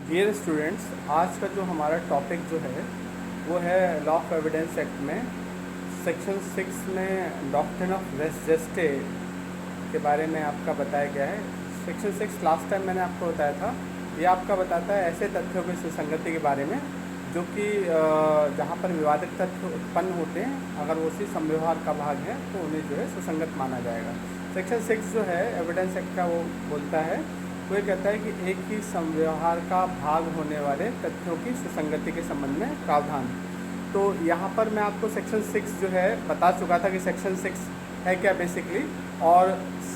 Dear students, आज का जो हमारा टॉपिक जो है वो है लॉ ऑफ एविडेंस एक्ट में सेक्शन 6 में डॉक्ट्रिन ऑफ रेस जेस्टे के बारे में आपका बताया गया है। सेक्शन 6 लास्ट टाइम मैंने आपको बताया था। ये आपका बताता है ऐसे तथ्यों की सुसंगति के बारे में जो कि जहाँ पर विवादित तथ्य उत्पन्न होते हैं, अगर वो उसी संव्यवहार का भाग है तो उन्हें जो है सुसंगत माना जाएगा। सेक्शन 6 जो है एविडेंस एक्ट का, वो बोलता है, वो ये कहता है कि एक ही संव्यवहार का भाग होने वाले तथ्यों की सुसंगति के संबंध में प्रावधान। तो यहाँ पर मैं आपको सेक्शन 6 जो है बता चुका था कि सेक्शन 6 है क्या बेसिकली, और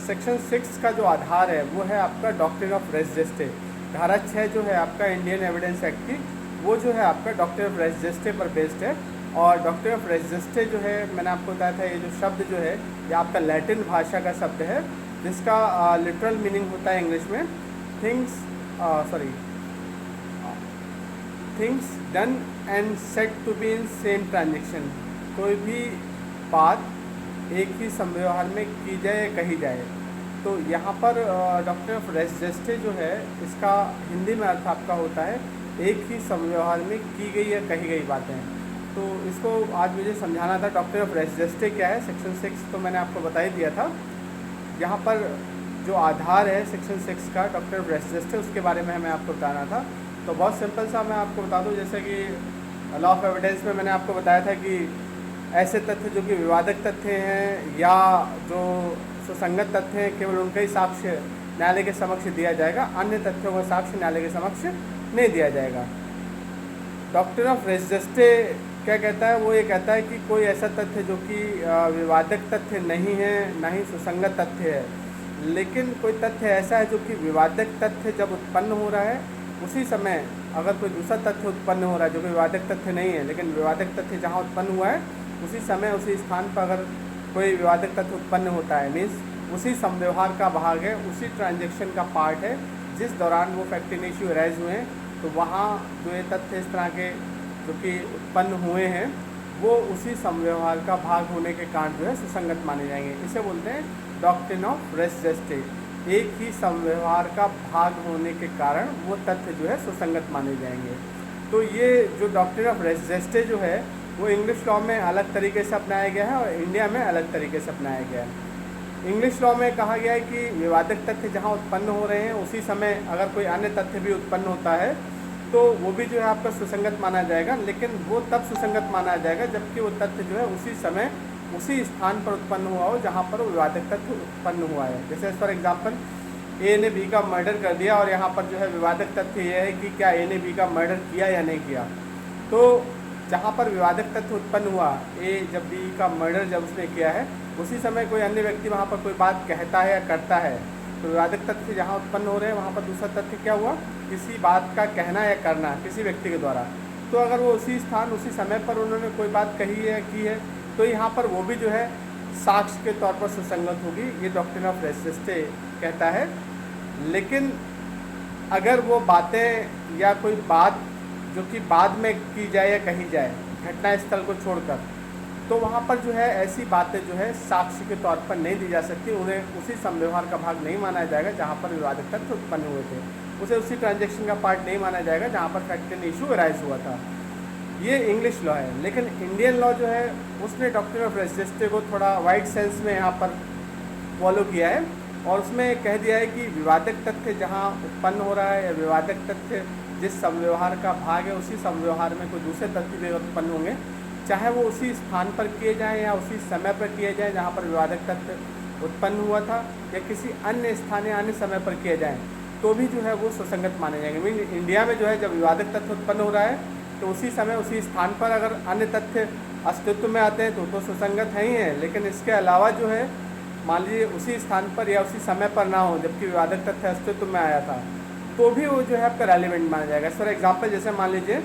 सेक्शन 6 का जो आधार है वो है आपका डॉक्ट्रिन ऑफ रेस जेस्टे। धारा 6 जो है आपका इंडियन एविडेंस एक्ट की, वो जो है आपका डॉक्ट्रिन ऑफ रेस जेस्टे पर बेस्ड है। और डॉक्ट्रिन ऑफ रेस जेस्टे जो है, मैंने आपको बताया था, ये जो शब्द जो है ये आपका लैटिन भाषा का शब्द है, जिसका लिटरल मीनिंग होता है इंग्लिश में things done and set to be in same transaction. कोई भी बात एक ही संव्यवहार में की जाए या कही जाए। तो यहाँ पर डॉक्ट्रिन ऑफ रेस जेस्टे जो है, इसका हिंदी में अर्थ आपका होता है एक ही संव्यवहार में की गई या कही गई बातें। तो इसको आज मुझे समझाना था डॉक्ट्रिन ऑफ रेस जेस्टे क्या है। सेक्शन 6 तो मैंने आपको बता ही दिया था। यहाँ पर जो आधार है सेक्शन 6 का डॉक्ट्रिन ऑफ रेस जेस्टे, उसके बारे में हमें आपको बताना था। तो बहुत सिंपल सा मैं आपको बता दूं, जैसे कि लॉ ऑफ एविडेंस में मैंने आपको बताया था कि ऐसे तथ्य जो कि विवादक तथ्य हैं या जो सुसंगत तथ्य हैं, केवल उनका ही साक्ष्य न्यायालय के समक्ष दिया जाएगा, अन्य तथ्यों का साक्ष्य न्यायालय के समक्ष नहीं दिया जाएगा। डॉक्ट्रिन ऑफ रेस जेस्टे क्या कहता है? वो ये कहता है कि कोई ऐसा तथ्य जो कि विवादक तथ्य नहीं है, ना ही सुसंगत तथ्य है, लेकिन कोई तथ्य ऐसा है जो कि विवादक तथ्य जब उत्पन्न हो रहा है उसी समय अगर कोई दूसरा तथ्य उत्पन्न हो रहा है जो कि विवादक तथ्य नहीं है, लेकिन विवादक तथ्य जहाँ उत्पन्न हुआ है उसी समय उसी स्थान पर अगर कोई विवादक तथ्य उत्पन्न होता है, मीन्स उसी संव्यवहार का भाग है, उसी ट्रांजेक्शन का पार्ट है जिस दौरान वो फैक्ट इन इश्यू अराइज हुए हैं, तो वहाँ जो ये तथ्य इस तरह के जो कि उत्पन्न हुए हैं वो उसी संव्यवहार का भाग होने के कारण जो है सुसंगत माने जाएंगे। इसे बोलते हैं डॉक्ट्रिन ऑफ रेस जेस्टे। एक ही संव्यवहार का भाग होने के कारण वो तथ्य जो है सुसंगत माने जाएंगे। तो ये जो डॉक्ट्रिन ऑफ रेस जेस्टे जो है वो इंग्लिश लॉ में अलग तरीके से अपनाया गया है और इंडिया में अलग तरीके से अपनाया गया है। इंग्लिश लॉ में कहा गया है कि विवादक तथ्य जहाँ उत्पन्न हो रहे हैं उसी समय अगर कोई अन्य तथ्य भी उत्पन्न होता है तो वो भी जो है आपका सुसंगत माना जाएगा, लेकिन वो तब सुसंगत माना जाएगा जबकि वो तथ्य जो है उसी समय उसी स्थान पर उत्पन्न हुआ हो जहाँ पर वो विवादक तथ्य उत्पन्न हुआ है। जैसे फॉर एग्जांपल ए ने बी का मर्डर कर दिया और यहाँ पर जो है विवादक तथ्य यह है कि क्या ए ने बी का मर्डर किया या नहीं किया। तो जहाँ पर विवादक तथ्य उत्पन्न हुआ, ए जब बी का मर्डर जब उसने किया है उसी समय कोई अन्य व्यक्ति वहाँ पर कोई बात कहता है या करता है, तो विवादक तथ्य जहाँ उत्पन्न हो रहे हैं वहाँ पर दूसरा तथ्य क्या हुआ? किसी बात का कहना या करना किसी व्यक्ति के द्वारा। तो अगर वो उसी स्थान उसी समय पर उन्होंने कोई बात कही है की है तो यहाँ पर वो भी जो है साक्ष्य के तौर पर सुसंगत होगी, ये डॉक्ट्रिन ऑफ रेस जेस्टे कहता है। लेकिन अगर वो बातें या कोई बात जो कि बाद में की जाए या कही जाए घटना स्थल को छोड़कर, तो वहाँ पर जो है ऐसी बातें जो है साक्ष्य के तौर पर नहीं दी जा सकती, उन्हें उसी संव्यवहार का भाग नहीं माना जाएगा जहाँ पर विवादक तथ्य उत्पन्न हुए थे, उसे उसी ट्रांजेक्शन का पार्ट नहीं माना जाएगा जहाँ पर फैक्ट इन इशू अराइज हुआ था। ये इंग्लिश लॉ है। लेकिन इंडियन लॉ जो है उसने डॉक्ट्रिन ऑफ रेस जेस्टे को थोड़ा वाइड सेंस में यहाँ पर फॉलो किया है और उसमें कह दिया है कि विवादक तथ्य जहाँ उत्पन्न हो रहा है या विवादक तथ्य जिस संव्यवहार का भाग है उसी संव्यवहार में कोई दूसरे तथ्य भी उत्पन्न होंगे, चाहे वो उसी स्थान पर किए जाएं या उसी समय पर किए जाएं जहाँ पर विवादक तथ्य उत्पन्न हुआ था, या किसी अन्य स्थान या अन्य समय पर किए जाएं, तो भी जो है वो सुसंगत माने जाएंगे। मीन इंडिया में जो है जब विवादक तथ्य उत्पन्न हो रहा है तो उसी समय उसी स्थान पर अगर अन्य तथ्य अस्तित्व में आते हैं तो सुसंगत है ही है, लेकिन इसके अलावा जो है मान लीजिए उसी स्थान पर या उसी समय पर ना हो जबकि विवादक तथ्य अस्तित्व में आया था, तो भी वो जो है आपका रेलिवेंट माना जाएगा। फॉर एग्जाम्पल जैसे मान लीजिए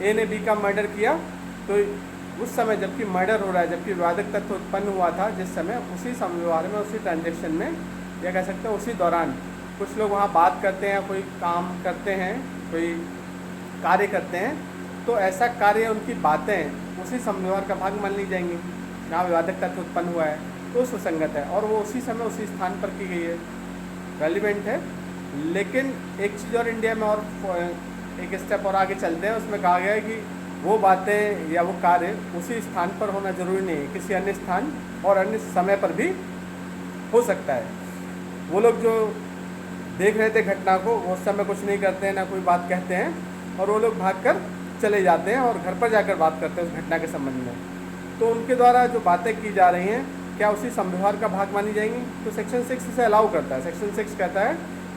ए ने बी का मर्डर किया, तो उस समय जबकि मर्डर हो रहा है, जबकि विवादक तथ्य उत्पन्न हुआ था जिस समय, उसी संव्यवहार में उसी ट्रांजेक्शन में या कह सकते हैं उसी दौरान कुछ लोग वहाँ बात करते हैं, कोई काम करते हैं, कोई कार्य करते हैं, तो ऐसा कार्य उनकी बातें उसी संव्यवहार का भाग मान ली जाएंगी जहाँ विवादक तथ्य उत्पन्न हुआ है, तो सुसंगत है और वो उसी समय उसी स्थान पर की गई है, रेलिवेंट है। लेकिन एक चीज़ और इंडिया में और एक स्टेप और आगे चलते हैं, उसमें कहा गया है कि वो बातें या वो कार्य उसी स्थान पर होना ज़रूरी नहीं है, किसी अन्य स्थान और अन्य समय पर भी हो सकता है। वो लोग जो देख रहे थे घटना को, वो उस समय कुछ नहीं करते हैं, ना कोई बात कहते हैं, और वो लोग भागकर चले जाते हैं और घर पर जाकर बात करते हैं उस घटना के संबंध में। तो उनके द्वारा जो बातें की जा रही हैं क्या उसी संव्यवहार का भाग मानी जाएंगी? तो सेक्शन 6 इसे अलाउ करता है। सेक्शन 6 कहता है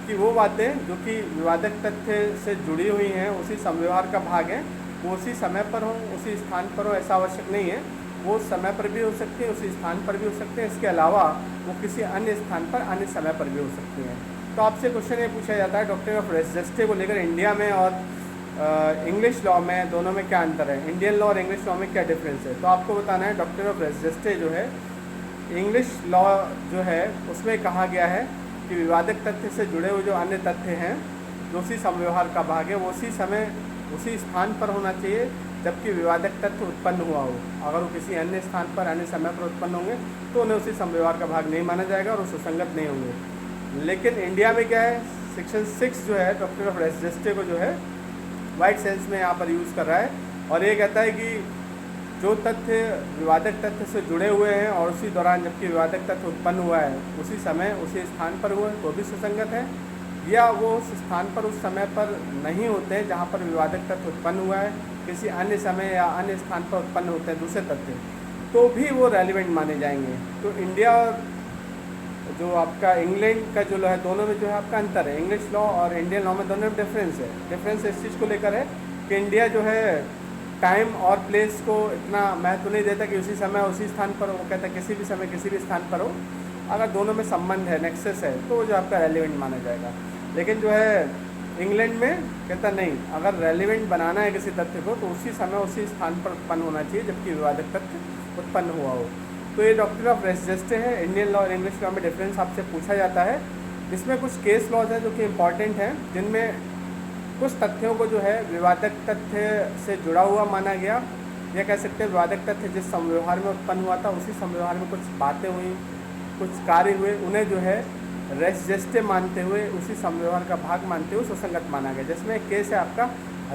कि वो बातें जो कि विवादक तथ्य से जुड़ी हुई हैं, उसी संव्यवहार का भाग है, वो उसी समय पर हो, उसी स्थान पर हो, ऐसा आवश्यक नहीं है। वो उस समय पर भी हो सकती है, उसी स्थान पर भी हो सकते हैं, इसके अलावा वो किसी अन्य स्थान पर अन्य समय पर भी हो सकती हैं। तो आपसे क्वेश्चन ये पूछा जाता है डॉक्ट्रिन ऑफ रेस जस्टिस को लेकर इंडिया में और इंग्लिश लॉ में, दोनों में क्या अंतर है, इंडियन लॉ और इंग्लिश लॉ में क्या डिफरेंस है। तो आपको बताना है डॉक्ट्रिन ऑफ रेस जस्टिस जो है इंग्लिश लॉ जो है उसमें कहा गया है कि विवादक तथ्य से जुड़े हुए जो अन्य तथ्य हैं जो उसी संव्यवहार का भाग है, वो उसी समय उसी स्थान पर होना चाहिए जबकि विवादक तथ्य उत्पन्न हुआ हो। अगर वो किसी अन्य स्थान पर अन्य समय पर उत्पन्न होंगे तो उन्हें उसी संव्यवहार का भाग नहीं माना जाएगा और वो सुसंगत नहीं होंगे। लेकिन इंडिया में क्या है, सेक्शन 6 जो है डॉक्ट्रिन ऑफ रेस जस्टिस को जो है वाइड सेंस में यहाँ पर यूज़ कर रहा है, और ये कहता है कि जो तथ्य विवादक तथ्य से जुड़े हुए हैं और उसी दौरान जबकि विवादक तथ्य उत्पन्न हुआ है उसी समय उसी स्थान पर हुए तो भी सुसंगत है, या वो उस स्थान पर उस समय पर नहीं होते हैं जहाँ पर विवादक तथ्य उत्पन्न हुआ है, किसी अन्य समय या अन्य स्थान पर उत्पन्न होते हैं दूसरे तथ्य, तो भी वो रेलिवेंट माने जाएंगे। तो इंडिया और जो आपका इंग्लैंड का जो है दोनों में जो है आपका अंतर है, इंग्लिश लॉ और इंडियन लॉ में दोनों में डिफरेंस है। डिफरेंस इस चीज़ को लेकर है कि इंडिया जो है टाइम और प्लेस को इतना महत्व नहीं देता कि उसी समय उसी स्थान पर हो, वो कहता है किसी भी समय किसी भी स्थान पर हो, अगर दोनों में संबंध है, नेक्सस है, तो वो जो आपका रेलिवेंट माना जाएगा। लेकिन जो है इंग्लैंड में कहता नहीं, अगर रेलिवेंट बनाना है किसी तथ्य को तो उसी समय उसी स्थान पर उत्पन्न होना चाहिए जबकि विवादक तथ्य उत्पन्न हुआ हो। तो ये डॉक्ट्रिन ऑफ रेस जस्टिस है। इंडियन लॉ और इंग्लिश लॉ में डिफरेंस आपसे पूछा जाता है। इसमें कुछ केस लॉज हैं जो कि इम्पॉर्टेंट हैं, जिनमें कुछ तथ्यों को जो है विवादक तथ्य से जुड़ा हुआ माना गया, या कह सकते हैं विवादक तथ्य जिस संव्यवहार में उत्पन्न हुआ था उसी संव्यवहार में कुछ बातें हुई, कुछ कार्य हुए, उन्हें जो है रेस जस्टिस मानते हुए उसी संव्यवहार का भाग मानते हुए सुसंगत माना गया। जिसमें एक केस है आपका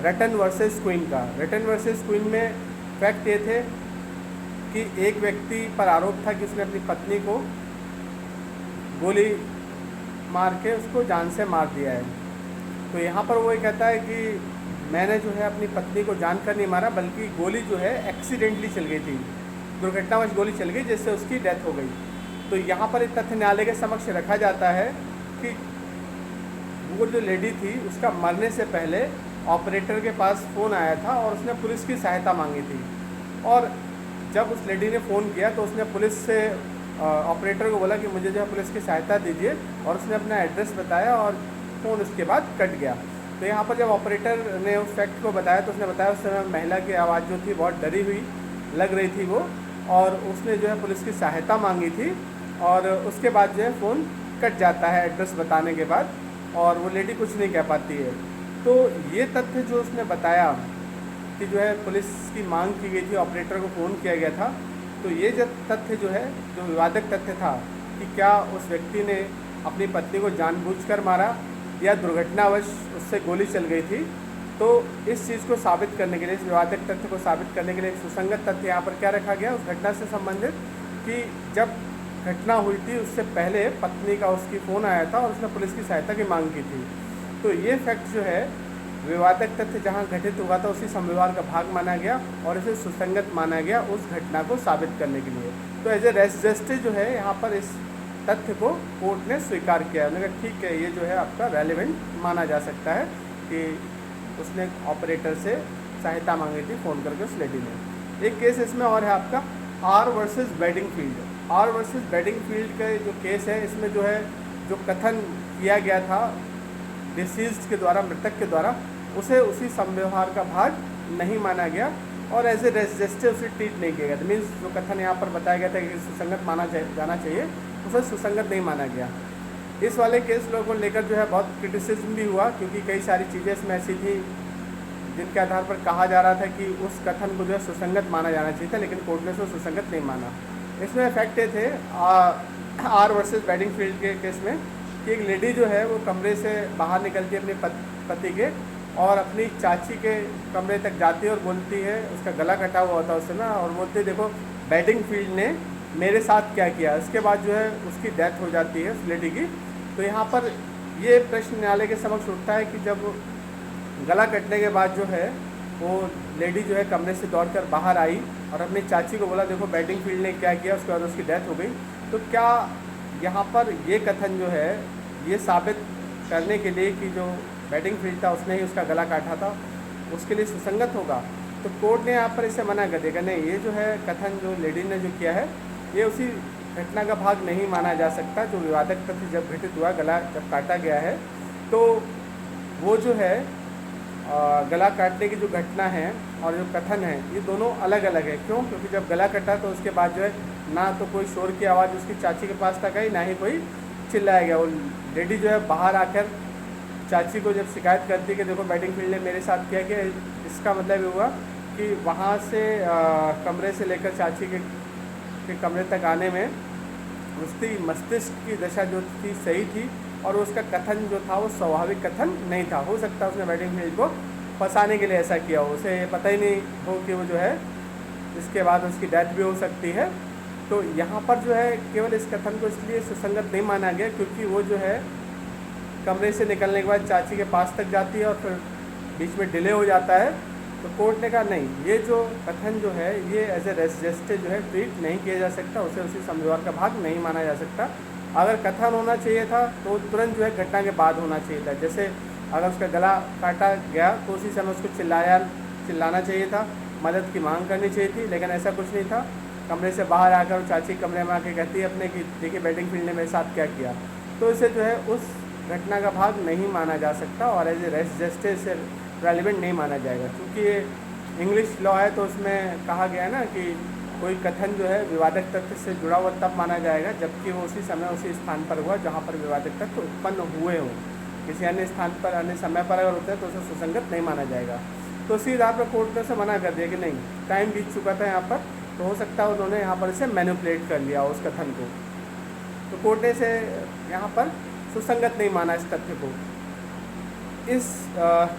रटन वर्सेस क्वीन का। रटन वर्सेस क्वीन में फैक्ट ये थे कि एक व्यक्ति पर आरोप था कि उसने अपनी पत्नी को गोली मार के उसको जान से मार दिया है। तो यहाँ पर वो ये कहता है कि मैंने जो है अपनी पत्नी को जानकर नहीं मारा, बल्कि गोली जो है एक्सीडेंटली चल गई थी, दुर्घटनावश गोली चल गई जिससे उसकी डेथ हो गई। तो यहाँ पर एक तथ्य न्यायालय के समक्ष रखा जाता है कि वो जो लेडी थी उसका मरने से पहले ऑपरेटर के पास फ़ोन आया था और उसने पुलिस की सहायता मांगी थी, और जब उस लेडी ने फ़ोन किया तो उसने पुलिस से ऑपरेटर को बोला कि मुझे जो है पुलिस की सहायता दीजिए, और उसने अपना एड्रेस बताया और फ़ोन उसके बाद कट गया। तो यहाँ पर जब ऑपरेटर ने उस फैक्ट को बताया तो उसने बताया उस समय महिला की आवाज़ जो थी बहुत डरी हुई लग रही थी वो, और उसने जो है पुलिस की सहायता मांगी थी, और उसके बाद जो है फ़ोन कट जाता है एड्रेस बताने के बाद, और वो लेडी कुछ नहीं कह पाती है। तो ये तथ्य जो उसने बताया कि जो है पुलिस की मांग की गई थी, ऑपरेटर को फ़ोन किया गया था, तो ये जो तथ्य जो है जो विवादक तथ्य था कि क्या उस व्यक्ति ने अपनी पत्नी को जानबूझकर मारा या दुर्घटनावश उससे गोली चल गई थी, तो इस चीज़ को साबित करने के लिए, इस विवादक तथ्य को साबित करने के लिए एक सुसंगत तथ्य यहाँ पर क्या रखा गया उस घटना से संबंधित, कि जब घटना हुई थी उससे पहले पत्नी का उसकी फ़ोन आया था और उसने पुलिस की सहायता की मांग की थी। तो ये फैक्ट जो है विवादक तथ्य जहाँ घटित हुआ था उसी संव्यवहार का भाग माना गया और इसे सुसंगत माना गया उस घटना को साबित करने के लिए। तो एज ए रेस जस्टिस जो है यहाँ पर इस तथ्य को कोर्ट ने स्वीकार किया। उन्होंने कहा ठीक है, ये जो है आपका रेलिवेंट माना जा सकता है कि उसने ऑपरेटर से सहायता मांगी थी फ़ोन करके उस लेडी ने। एक केस इसमें और है आपका आर वर्सेस बेडिंगफील्ड। आर वर्सेस बेडिंगफील्ड का जो केस है, इसमें जो है जो कथन किया गया था डिसीज्ड के द्वारा, मृतक के द्वारा, उसे उसी संव्यवहार का भाग नहीं माना गया और एज ए रेस जस्टिस उसे ट्रीट नहीं किया गया। तो मीन्स जो कथन यहाँ पर बताया गया था कि सुसंगत माना जाना चाहिए, उसे सुसंगत नहीं माना गया। इस वाले केस लोगों को लेकर जो है बहुत क्रिटिसिज्म भी हुआ, क्योंकि कई सारी चीज़ें इसमें ऐसी थी जिनके आधार पर कहा जा रहा था कि उस कथन को जो है सुसंगत माना जाना चाहिए था, लेकिन कोर्ट ने उसे सुसंगत नहीं माना। इसमें फैक्ट ये थे आर वर्सेस बेडिंगफील्ड के केस में कि एक लेडी जो है वो कमरे से बाहर निकलती है अपने पति के और अपनी चाची के कमरे तक जाती है और बोलती है, उसका गला कटा हुआ होता है उस समय, और बोलती है देखो बैडिंगफील्ड ने मेरे साथ क्या किया। इसके बाद जो है उसकी डेथ हो जाती है उस लेडी की। तो यहाँ पर ये प्रश्न न्यायालय के समक्ष उठता है कि जब गला कटने के बाद जो है वो लेडी जो है कमरे से दौड़कर बाहर आई और अपनी चाची को बोला देखो बैडिंगफील्ड ने क्या किया, उसके बाद उसकी डेथ हो गई। तो क्या यहाँ पर ये कथन जो है ये साबित करने के लिए कि जो बैडिंगफील्ड था उसने ही उसका गला काटा था, उसके लिए सुसंगत होगा? तो कोर्ट ने यहाँ पर इसे मना कर दिया, नहीं ये जो है कथन जो लेडी ने जो किया है ये उसी घटना का भाग नहीं माना जा सकता। जो विवादक तथ्य जब घटित हुआ, गला जब काटा गया है, तो वो जो है गला काटने की जो घटना है और जो कथन है ये दोनों अलग अलग है। क्यों? क्योंकि जब गला कटा तो उसके बाद जो है ना तो कोई शोर की आवाज़ उसकी चाची के पास तक आई, ना ही कोई चिल्लाया गया। वो लेडी जो है बाहर आकर चाची को जब शिकायत करती कि देखो बैडिंगफील्ड ने मेरे साथ किया, कि इसका मतलब ये हुआ कि वहाँ से कमरे से लेकर चाची के कमरे तक आने में उसकी मस्तिष्क की दशा जो थी सही थी, और उसका कथन जो था वो स्वाभाविक कथन नहीं था। हो सकता है उसने बैडिंगफील्ड को फंसाने के लिए ऐसा किया हो, उसे पता ही नहीं हो कि वो जो है इसके बाद उसकी डेथ भी हो सकती है। तो यहाँ पर जो है केवल इस कथन को इसलिए सुसंगत नहीं माना गया क्योंकि वो जो है कमरे से निकलने के बाद चाची के पास तक जाती है और फिर बीच में डिले हो जाता है। तो कोर्ट ने कहा नहीं, ये जो कथन जो है ये एज ए रेजिस्टेंस जो है ट्रीट नहीं किया जा सकता, उसे उसी समझौते का भाग नहीं माना जा सकता। अगर कथन होना चाहिए था तो तुरंत जो है घटना के बाद होना चाहिए था। जैसे अगर उसका गला काटा गया तो उसी समय उसको चिल्लाना चाहिए था, मदद की मांग करनी चाहिए थी, लेकिन ऐसा कुछ नहीं था। कमरे से बाहर आकर चाची कमरे में आके कहती है अपने कि देखिए बैडिंगफील्ड ने मेरे साथ क्या किया। तो इसे जो है उस घटना का भाग नहीं माना जा सकता और एज ए रेस जस्टिस से रेलिवेंट नहीं माना जाएगा। क्योंकि ये इंग्लिश लॉ है तो उसमें कहा गया है ना कि कोई कथन जो है विवादक तथ्य से जुड़ा हुआ तब माना जाएगा जबकि वो उसी समय उसी स्थान पर हुआ जहाँ पर विवादक तथ्य उत्पन्न हुए हों। किसी अन्य स्थान पर अन्य समय पर अगर होता है तो उसे सुसंगत नहीं माना जाएगा। तो उसी आधार पर कोर्ट ने उसे मना कर दिया कि नहीं, टाइम बीत चुका था यहाँ पर, तो हो सकता है उन्होंने यहाँ पर इसे मैनिपुलेट कर लिया उस कथन को। तो कोर्ट ने इसे यहाँ पर सुसंगत नहीं माना इस तथ्य को। इस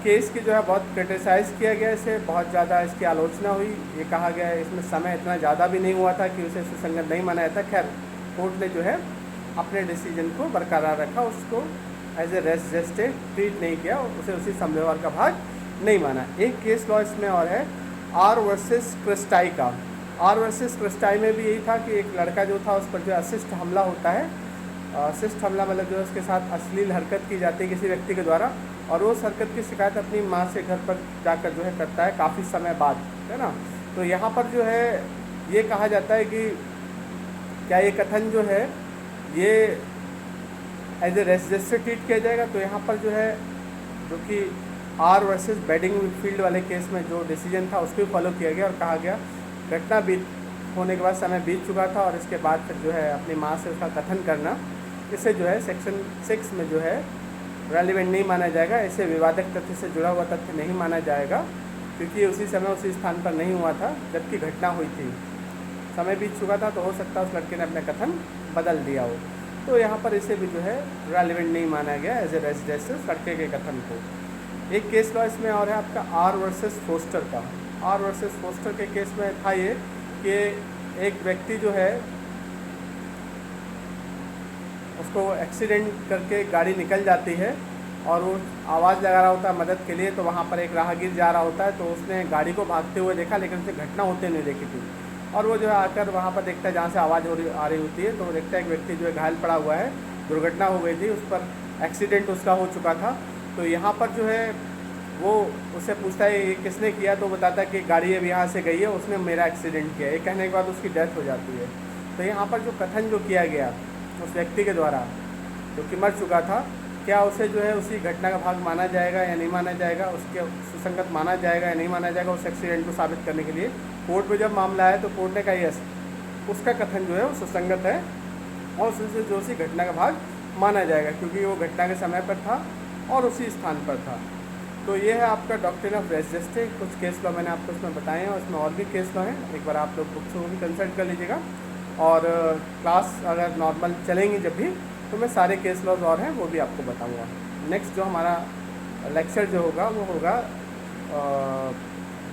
केस की जो है बहुत क्रिटिसाइज़ किया गया, इसे बहुत ज़्यादा इसकी आलोचना हुई। ये कहा गया है इसमें समय इतना ज़्यादा भी नहीं हुआ था कि उसे सुसंगत नहीं माना जाता। खैर कोर्ट ने जो है अपने डिसीजन को बरकरार रखा, उसको as a race justice treat नहीं किया, उसे उसी समझौते का भाग नहीं माना। एक केस लॉ इसमें और है आर वर्सेस क्रिस्टाई का। आर वर्सेस क्रिस्टाई में भी यही था कि एक लड़का जो था उस पर जो असिस्ट हमला होता है। असिस्ट हमला मतलब जो है उसके साथ अश्लील हरकत की जाती है किसी व्यक्ति के द्वारा, और वो उस हरकत की शिकायत अपनी माँ से घर पर जाकर जो है करता है काफ़ी समय बाद, है ना। तो यहाँ पर जो है ये कहा जाता है कि क्या ये कथन जो है ये एज ए रेजिस्टर ट्रीट किया जाएगा। तो यहाँ पर जो है जो कि आर वर्सेस बैडिंगफील्ड वाले केस में जो डिसीजन था उसको भी फॉलो किया गया और कहा गया घटना बीत होने के बाद समय बीत चुका था और इसके बाद फिर जो है अपनी माँ से उसका कथन करना, इसे जो है सेक्शन 6 में जो है रेलिवेंट नहीं माना जाएगा। इसे विवादक तथ्य से जुड़ा हुआ तथ्य नहीं माना जाएगा क्योंकि उसी समय उसी स्थान पर नहीं हुआ था जबकि घटना हुई थी। समय बीत चुका था तो हो सकता है उस लड़के ने अपना कथन बदल दिया हो। तो यहाँ पर इसे भी जो है रेलिवेंट नहीं माना गया एज ए रेजिडेंस लड़के के कथन को। एक केस लॉ इसमें और है आपका आर वर्सेस फोस्टर का। आर वर्सेस फोस्टर के केस में था ये कि एक व्यक्ति जो है उसको एक्सीडेंट करके गाड़ी निकल जाती है और वो आवाज़ लगा रहा होता है मदद के लिए, तो वहाँ पर एक राहगीर जा रहा होता है तो उसने गाड़ी को भागते हुए देखा लेकिन उसे घटना होते नहीं देखी थी। और वो जो है आकर वहाँ पर देखता है जहाँ से आवाज़ आ रही होती है, तो वो देखता है एक व्यक्ति जो है घायल पड़ा हुआ है, दुर्घटना हो गई थी, उस पर एक्सीडेंट उसका हो चुका था। तो यहाँ पर जो है वो उससे पूछता है ये किसने किया, तो बताता है कि गाड़ी अब यहाँ से गई है, उसने मेरा एक्सीडेंट किया। ये कहने के बाद उसकी डेथ हो जाती है। तो यहाँ पर जो कथन जो किया गया उस व्यक्ति के द्वारा जो कि मर चुका था, क्या उसे जो है उसी घटना का भाग माना जाएगा या नहीं माना जाएगा, उसके सुसंगत माना जाएगा या नहीं माना जाएगा, उस एक्सीडेंट को साबित करने के लिए कोर्ट में जब मामला आया तो कोर्ट ने कहा यस उसका कथन जो है वो सुसंगत है और उससे जो उसी घटना का भाग माना जाएगा क्योंकि वो घटना के समय पर था और उसी स्थान पर था। तो ये है आपका डॉक्ट्रिन ऑफ रेस जस्टिस। कुछ केस लॉ मैंने आपको इसमें बताए हैं और इसमें और भी केस लॉ हैं, एक बार आप लोग बुक्स को भी कंसल्ट कर लीजिएगा। और क्लास अगर नॉर्मल चलेंगी जब भी तो मैं सारे केस लॉज और हैं वो भी आपको बताऊँगा। नेक्स्ट जो हमारा लेक्चर जो होगा वो होगा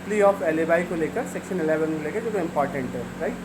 प्ली ऑफ एलिबाई को लेकर, सेक्शन 11 को लेकर, जो कि इम्पॉर्टेंट है, राइट।